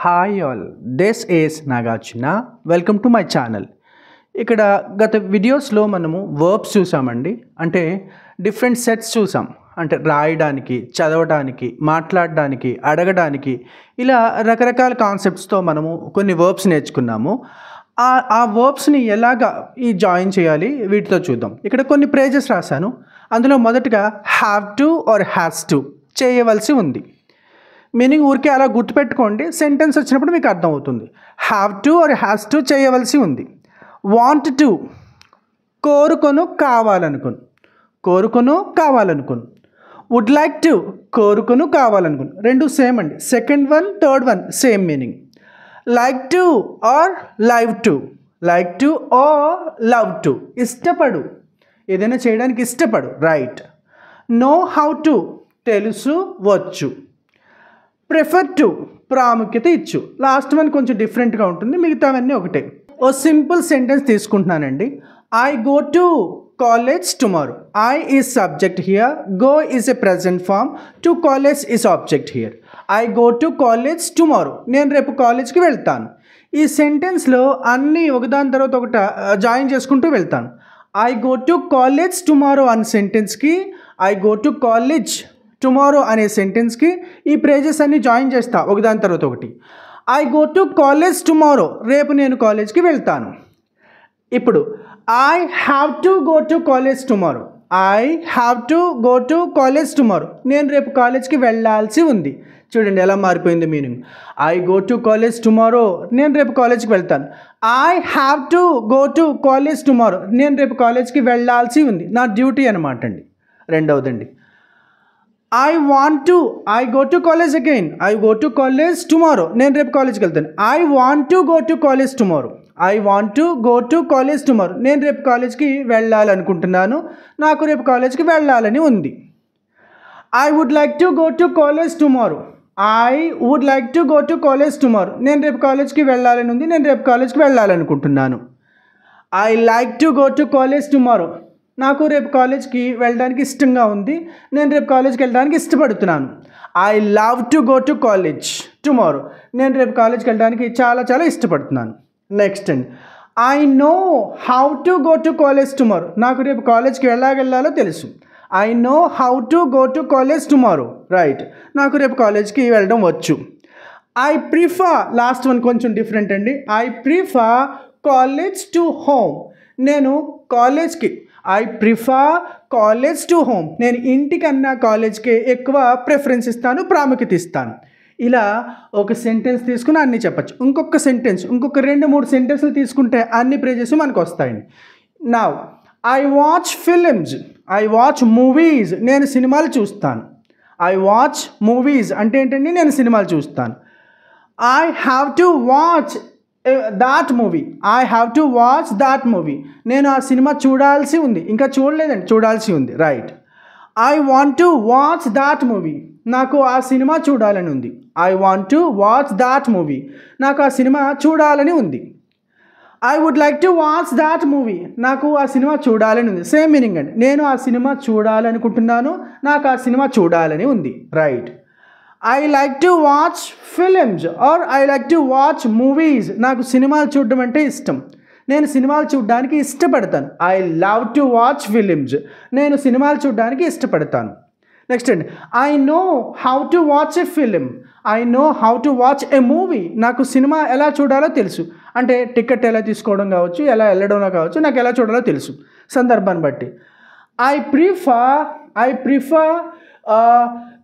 Hi all, this is Nagarjuna. Welcome to my channel. ఇక్కడ గత వీడియోస్లో మనము వర్బ్స్ చూసామండి. అంటే డిఫరెంట్ సెట్స్ చూసాం. అంటే రాయడానికి, చదవడానికి, మాట్లాడడానికి, అడగడానికి, ఇలా రకరకాల కాన్సెప్ట్స్తో మనము కొన్ని వర్బ్స్ నేర్చుకున్నాము. ఆ వర్బ్స్ని ఎలాగా జాయిన్ చేయాలి వీటితో చూద్దాం. ఇక్కడ కొన్ని ఫ్రేజెస్ రాశాను. అందులో మొదటగా have to or has to, చేయవలసి ఉంది. మీనింగ్ ఊరికే అలా గుర్తుపెట్టుకోండి, సెంటెన్స్ వచ్చినప్పుడు మీకు అర్థమవుతుంది. Have to or has to, చేయవలసి ఉంది. వాంట్ టు, కోరుకొను కావాలనుకును, కోరుకొను కావాలనుకును. వుడ్ లైక్ టు, కోరుకొను కావాలనుకును. రెండు సేమ్ అండి. Second one, third one same meaning. Like to or live to, like to or love to, ఇష్టపడు, ఏదైనా చేయడానికి ఇష్టపడు, రైట్. నో హౌ టు, తెలుసు వచ్చు. ప్రిఫర్ టు, ప్రాముఖ్యత ఇచ్చు. లాస్ట్ వన్ కొంచెం డిఫరెంట్గా ఉంటుంది, మిగతావన్నీ ఒకటే. ఓ సింపుల్ సెంటెన్స్ తీసుకుంటున్నానండి. I go to college tomorrow. I is subject here, go is a present form, to college is object here. I go to college tomorrow, నేను రేపు కాలేజ్కి వెళ్తాను. ఈ సెంటెన్స్లో అన్నీ ఒకదాని తర్వాత ఒకటి జాయిన్ చేసుకుంటూ వెళ్తాను. I go to college tomorrow అనే సెంటెన్స్కి, I go to college tomorrow అనే సెంటెన్స్కి ఈ ఫ్రేజెస్ అన్నీ జాయిన్ చేస్తా ఒకదాని తర్వాత ఒకటి. I go to college tomorrow, రేపు నేను కాలేజ్కి వెళ్తాను. ఇప్పుడు I have to go to college tomorrow. I have to go to college tomorrow, నేను రేపు కాలేజ్కి వెళ్ళాల్సి ఉంది. చూడండి ఎలా మారిపోయింది meaning. I go to college tomorrow, నేను రేపు కాలేజ్కి వెళ్తాను. I have to go to college tomorrow, నేను రేపు కాలేజ్కి వెళ్ళాల్సి ఉంది, నా డ్యూటీ అనమాట అండి. రెండవదండి, I want to, I go to college again, I go to college tomorrow, నేను రేపు కాలేజ్కి వెళ్తాను. I want to go to college tomorrow, I want to go to college tomorrow, నేను రేపు కాలేజ్కి వెళ్ళాలనుకుంటున్నాను, నాకు రేపు కాలేజ్కి వెళ్ళాలని ఉంది. I would like to go to college tomorrow, I would like to go to college tomorrow, నేను రేపు కాలేజ్కి వెళ్ళాలని ఉంది, నేను రేపు కాలేజ్కి వెళ్ళాలనుకుంటున్నాను. I like to go to college tomorrow, నాకు రేపు కాలేజ్కి వెళ్ళడానికి ఇష్టంగా ఉంది, నేను రేపు కాలేజ్కి వెళ్ళడానికి ఇష్టపడుతున్నాను. I love to go to college tomorrow, నేను రేపు కాలేజ్కి వెళ్ళడానికి చాలా చాలా ఇష్టపడుతున్నాను. నెక్స్ట్ అండి, I know how to go to college tomorrow, నాకు రేపు కాలేజ్కి వెళ్ళాలో తెలుసు. I know how to go to college tomorrow, right, నాకు రేపు కాలేజ్కి వెళ్ళడం వచ్చు. ఐ ప్రిఫర్, లాస్ట్ వన్ కొంచెం డిఫరెంట్ అండి. I prefer college to home, నేను కాలేజ్కి, I prefer college to home, నేను ఇంటికన్నా కాలేజ్కి ఎక్కువ ప్రిఫరెన్స్ ఇస్తాను, ప్రాముఖ్యత ఇస్తాను. ఇలా ఒక సెంటెన్స్ తీసుకుని అన్నీ చెప్పచ్చు. ఇంకొక సెంటెన్స్, ఇంకొక 2-3 సెంటెన్స్లు తీసుకుంటే అన్ని ఫ్రేజెస్ మనకు వస్తాయండి. Now I watch films, I watch movies, నేను సినిమాలు చూస్తాను. ఐ వాచ్ మూవీస్ అంటే ఏంటండి, నేను సినిమాలు చూస్తాను. I have to watch that movie, I have to watch that movie, నేను ఆ సినిమా చూడాల్సి ఉంది, ఇంకా చూడలేదండి, చూడాల్సి ఉంది, right. I want to watch that movie, నాకు ఆ సినిమా చూడాలని ఉంది. I want to watch that movie, నాకు ఆ సినిమా చూడాలని ఉంది. I would like to watch that movie, నాకు ఆ సినిమా చూడాలని ఉంది. సేమ్ మీనింగ్ అండి. నేను ఆ సినిమా చూడాలనుకుంటున్నాను, నాకు ఆ సినిమా చూడాలని ఉంది, right. I like to watch films or I like to watch movies, నాకు సినిమాలు చూడడం అంటే ఇష్టం, నేను సినిమాలు చూడడానికి ఇష్టపడతాను. I love to watch films, నేను సినిమాలు చూడడానికి ఇష్టపడతాను. నెక్స్ట్ అండి, I know how to watch a film, I know how to watch a movie, నాకు సినిమా ఎలా చూడాలో తెలుసు. అంటే టికెట్ ఎలా తీసుకోవడం కావచ్చు, ఎలా వెళ్ళడంలో కావచ్చు, నాకు ఎలా చూడాలో తెలుసు సందర్భాన్ని బట్టి. I prefer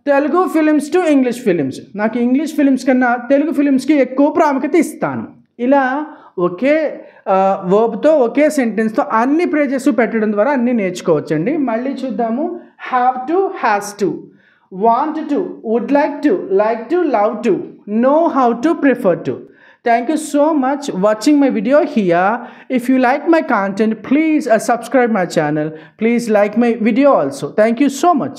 Telugu films to English films, నాకు ఇంగ్లీష్ ఫిలిమ్స్ కన్నా తెలుగు ఫిలిమ్స్కి ఎక్కువ ప్రాముఖ్యత ఇస్తాను. ఇలా ఒకే వర్బ్తో, ఒకే సెంటెన్స్తో అన్ని ఫ్రేజెస్ పెట్టడం ద్వారా అన్నీ నేర్చుకోవచ్చండి. మళ్ళీ చూద్దాము. Have to, has to, want to, would like to, love to, know how to, prefer to. Thank you so much watching my video here. If you like my content, please subscribe my channel. Please like my video also. Thank you so much.